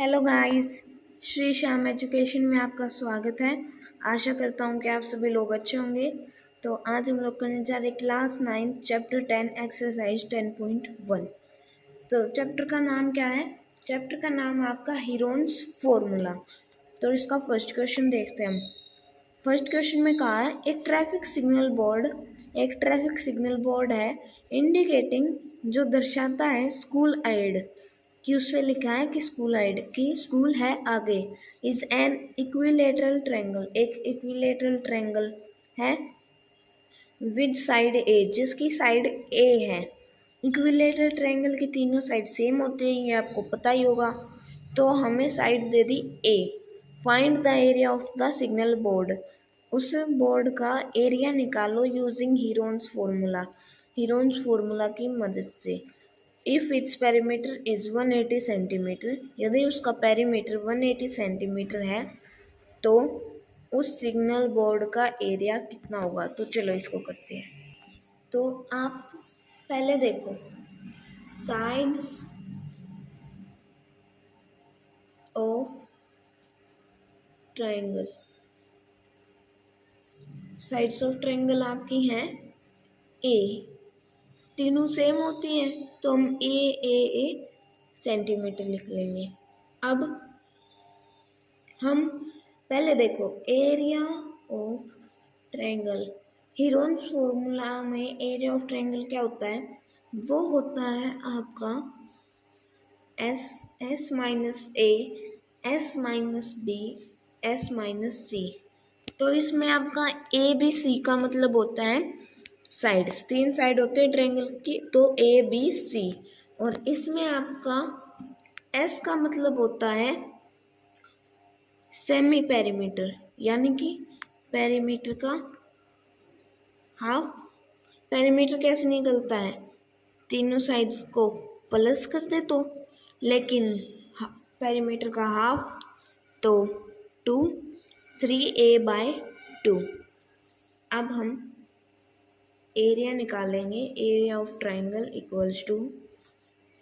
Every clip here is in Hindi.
Hello guys, Shri Shyam education में आपका स्वागत है। आशा करता हूँ कि आप सभी लोग अच्छे होंगे। तो आज हम लोग करने जा रहे क्लास 9 चैप्टर 10 एक्सरसाइज 10.1। तो चैप्टर का नाम क्या है? चैप्टर का नाम है आपका हीरोन्स फॉर्मूला। तो इसका फर्स्ट क्वेश्चन देखते हैं हम। फर्स्ट क्वेश्चन में कहा है एक ट्रैफिक सिग्नल बोर्ड है इंडिकेटिंग, जो दर्शाता है स्कूल एड, कि उस पर लिखा है कि स्कूल एड की स्कूल है आगे। इज एन इक्विलेटरल ट्रायंगल, एक इक्विलेटरल ट्रायंगल है विद साइड ए, जिसकी साइड ए है। इक्विलेटरल ट्रायंगल की तीनों साइड सेम होते हैं, ये आपको पता ही होगा। तो हमें side they the A. Find the area of the signal board, उस बोर्ड का एरिया निकालो यूजिंग हीरोन्स फॉर्मूला की मदद से। If its perimeter is 180 centimetre, यदि उसका पेरीमीटर 180 सेंटीमीटर है तो उस सिग्नल बोर्ड का एरिया कितना होगा। तो चलो इसको करते हैं। तो आप पहले देखो sides of triangle, sides of triangle आपकी हैं ए, तीनों सेम होती हैं तो हम ए सेंटीमीटर लिख लेंगे। अब हम पहले देखो area of triangle, Heron's formula में एरिया ऑफ ट्रायंगल क्या होता है? वो होता है आपका S minus A, S minus B, S minus C. तो इसमें आपका ए बी सी का मतलब होता है साइड्स, तीन साइड होते हैं ट्रायंगल की, तो ए बी सी। और इसमें आपका एस का मतलब होता है सेमी पेरीमीटर, यानी कि पेरीमीटर का हाफ। पेरीमीटर कैसे निकलता है? तीनों साइड्स को प्लस कर दे तो, लेकिन पेरीमीटर का हाफ तो 2, 3a/2। अब हम एरिया निकालेंगे। Area of triangle equals to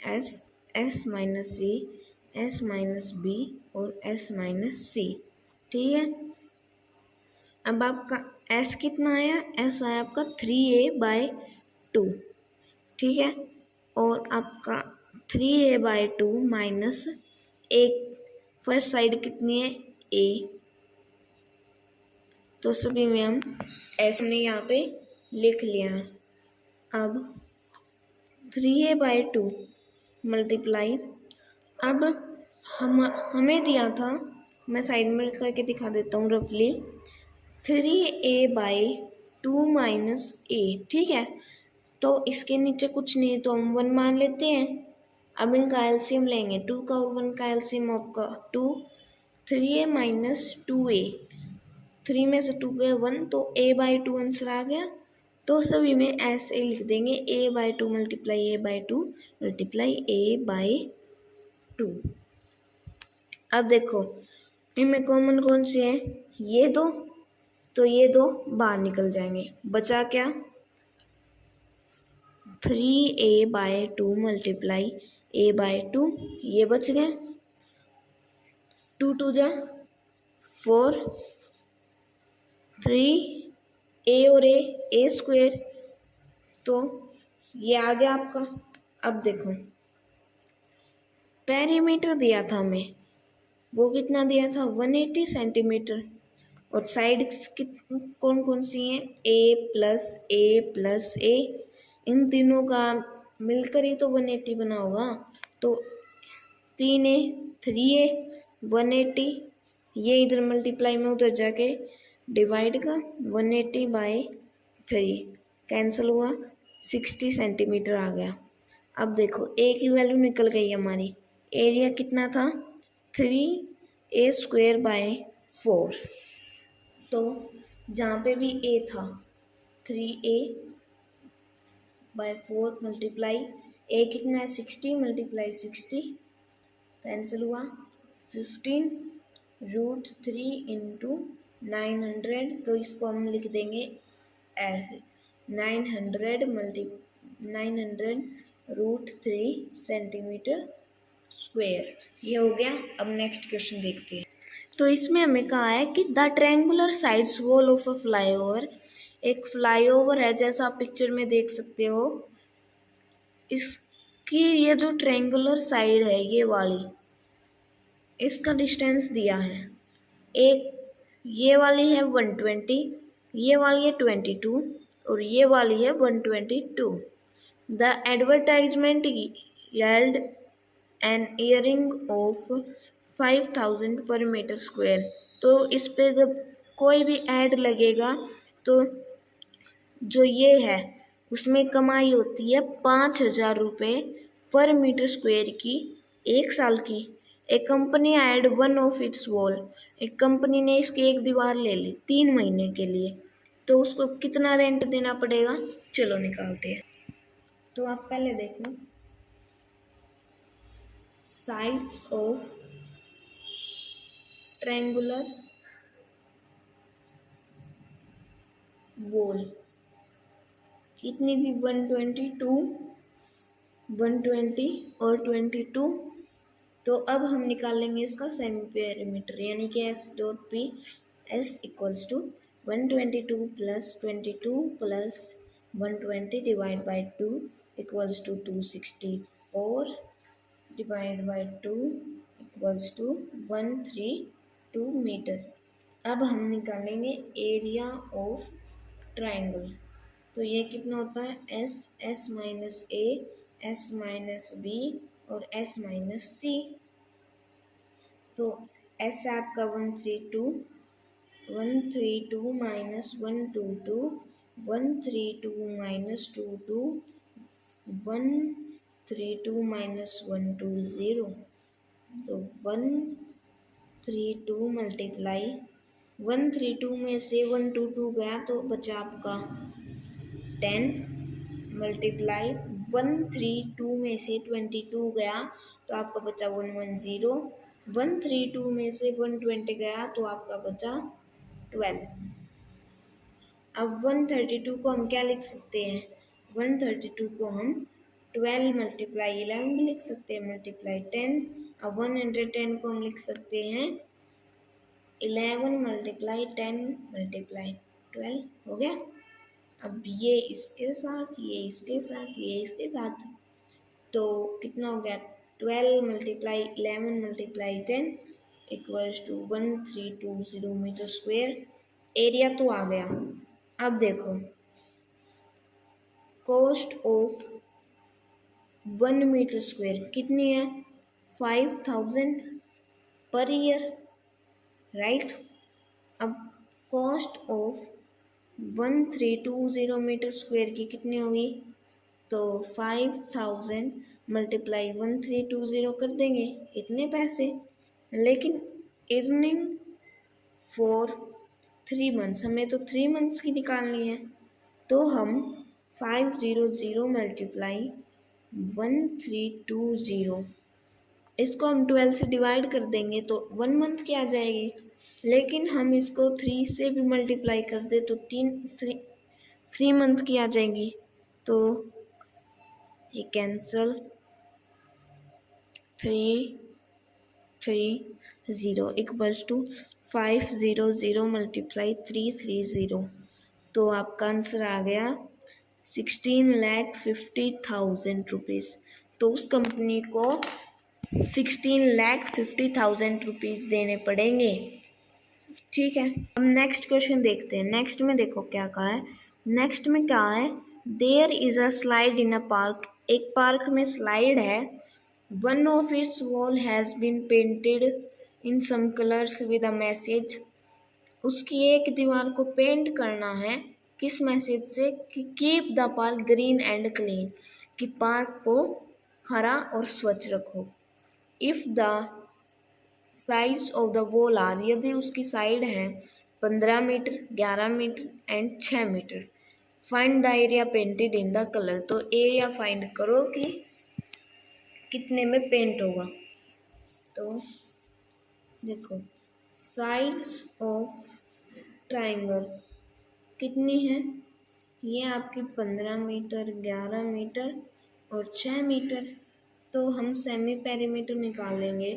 S minus C, S minus B और एस माइनस सी। ठीक है, अब आपका एस कितना आया? एस आया आपका 3a/2। ठीक है, और आपका 3a/2 माइनस एक, फर्स्ट साइड कितनी है? ए, तो सभी में हम एस ने यहाँ पे लिख लिया। अब 3a/2 मल्टीप्लाई, अब हमें दिया था, मैं साइड में करके दिखा देता हूँ रफली, 3a/2 माइनस ए। ठीक है, तो इसके नीचे कुछ नहीं तो हम 1 मान लेते हैं। अब इनका एलसीएम लेंगे, 2 का और 1 का एलसीएम आपका 2, 3a माइनस 2a, 3 में से 2 गए 1 तो a/2 आंसर आ गया। तो सभी में ऐसे लिख देंगे a/2 multiply a/2 multiply a/2। अब देखो इनमें कॉमन कौन से है? ये दो, तो ये दो बाहर निकल जाएंगे, बचा क्या? 3a/2 मल्टीप्लाई a/2, ये बच गए। 2 2 जा 4, 3 a और a स्क्वेयर, तो ये आ गया आपका। अब देखो पेरीमीटर दिया था हमें, वो कितना दिया था? 180 सेंटीमीटर। और साइड्स कौन कौन सी हैं? a प्लस ए, इन तीनों का मिलकर ही तो 180 बना होगा। तो 3a 3a 180, ये इधर मल्टीप्लाई में उधर जाके डिवाइड का 180/3 कैंसिल हुआ, 60 सेंटीमीटर आ गया। अब देखो ए की वैल्यू निकल गई हमारी। एरिया कितना था? 3a²/4। तो जहाँ पे भी a था 3a/4 मल्टीप्लाई a कितना है? 60 मल्टीप्लाई 60 कैंसिल हुआ, 15√3 इंटू 900। तो इसको हम लिख देंगे ऐसे 900√3 सेंटीमीटर स्क्वेयर। ये हो गया। अब नेक्स्ट क्वेश्चन देखते हैं। तो इसमें हमें कहा है कि the triangular sides wall of a flyover, एक फ्लाईओवर है जैसा आप पिक्चर में देख सकते हो। इसकी ये जो ट्रायंगुलर साइड है ये वाली, इसका डिस्टेंस दिया है। एक ये वाली है 120, ये वाली है 22 और ये वाली है 122। The advertisement yield an earning of 5000 per metre square. तो इस पे जब कोई भी ऐड लगेगा तो जो ये है उसमें कमाई होती है 5000 रुपये पर मीटर स्क्वायर की, एक साल की। एक company add one of its wall, एक कंपनी ने इसकी एक दीवार ले ली 3 महीने के लिए, तो उसको कितना रेंट देना पड़ेगा? चलो निकालते हैं। तो आप पहले देखो साइड्स ऑफ ट्रायंगुलर वॉल कितनी थी? 122, 120 और 22। तो अब हम निकालेंगे इसका सेमी पेरीमीटर, यानी कि S dot P S equals to 122 plus 22 plus 120 divide by 2 equals to 264 divide by 2 equals to 132 metre. अब हम निकालेंगे एरिया ऑफ ट्रायंगल। तो ये कितना होता है? S, S minus A, S minus B और एस माइनस सी। तो एस आपका 132, 132 माइनस 122, 132 माइनस 22, 132 माइनस 120। तो 132 मल्टीप्लाई 132 में से 122 गया तो बचा आपका 10 मल्टीप्लाई 132 में से 22 गया तो आपका बचा 110। 132 में से 120 गया तो आपका बचा 12। अब 132 को हम क्या लिख सकते हैं? 132 को हम 12 मल्टीप्लाई 11 भी लिख सकते हैं, मल्टीप्लाई 10। अब 110 को हम लिख सकते हैं 11 मल्टीप्लाई 10 मल्टीप्लाई 12। हो गया। अब ये इसके साथ, ये इसके साथ, ये इसके साथ, तो कितना हो गया? 12 multiply 11 multiply 10 equals to 1320 metre square. Area तो आ गया। अब देखो कॉस्ट ऑफ 1 मीटर स्क्वेयर कितनी है? 5000 पर ईयर, राइट। अब कॉस्ट ऑफ 1320 मीटर स्क्वेयर की कितनी होगी? तो 5000 मल्टीप्लाई 1320 कर देंगे, इतने पैसे। लेकिन अर्निंग फॉर 3 मंथ्स, हमें तो 3 मंथ्स की निकालनी है। तो हम 500 मल्टीप्लाई 1320, इसको हम 12 से डिवाइड कर देंगे तो 1 मंथ की आ जाएगी। लेकिन हम इसको 3 से भी मल्टीप्लाई कर दे तो 3 मंथ की आ जाएगी। तो ये कैंसल, 330 इक्वल्स टू 500 मल्टीप्लाई 330। तो आपका आंसर आ गया 16,50,000 रुपीज़। तो उस कंपनी को 16,50,000 रुपीज़ देने पड़ेंगे। ठीक है। अब नेक्स्ट क्वेश्चन देखते हैं। नेक्स्ट में देखो क्या कहा है। नेक्स्ट में क्या है? There is a slide in a park, एक पार्क में स्लाइड है। One of its wall has been painted in some colours with a message, उसकी एक दीवार को पेंट करना है, किस मैसेज से? कि keep the park green and clean, कि पार्क को हरा और स्वच्छ रखो। If the sides of the wall are, यदि उसकी साइड है 15 metre, 11 metre and 6 metre. Find the area painted in the colour, तो एरिया फाइंड करो कि कितने में पेंट होगा। तो देखो साइड्स ऑफ ट्रायंगल कितनी है? ये आपकी 15 मीटर, 11 मीटर और 6 मीटर। तो हम सेमी पेरीमीटर निकाल लेंगे।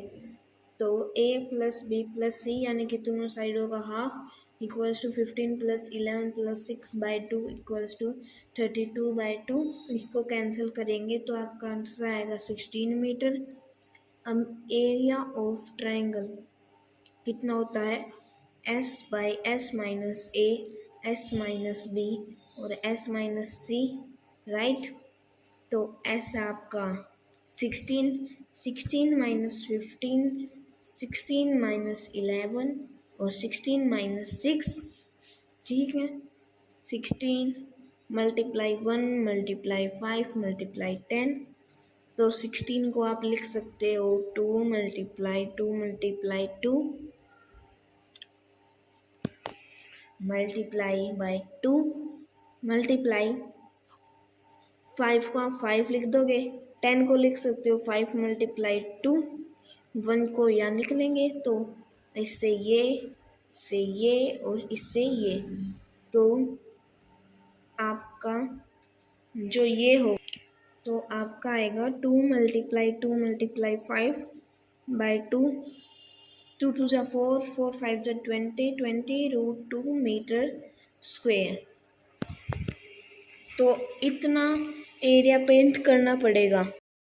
तो a plus B plus C यानी कि दोनों साइडों का half equals to 15 plus 11 plus 6/2 equals to 32/2। इसको कैंसिल करेंगे तो आपका आंसर आएगा 16 मीटर। अब एरिया ऑफ ट्रायंगल कितना होता है, s by S minus A, S minus B और s माइनस सी, राइट। तो s आपका 16 माइनस 15, 16 माइनस 11 और 16 माइनस 6, ठीक है। 16 मल्टीप्लाई 1 मल्टीप्लाई 5 मल्टीप्लाई 10। तो 16 को आप लिख सकते हो 2 multiply 2 multiply 2 multiply by 2 multiply 5 को आप 5 लिख दोगे, 10 को लिख सकते हो 5 मल्टीप्लाई 2, 1 को यहाँ निकलेंगे तो इससे ये और इससे ये, तो आपका जो ये हो तो आपका आएगा 2 मल्टीप्लाई 2 मल्टीप्लाई 5 बाई 2, 2 2 जा 4, 4 5 जा 20 मीटर स्क्वेयर। तो इतना एरिया पेंट करना पड़ेगा।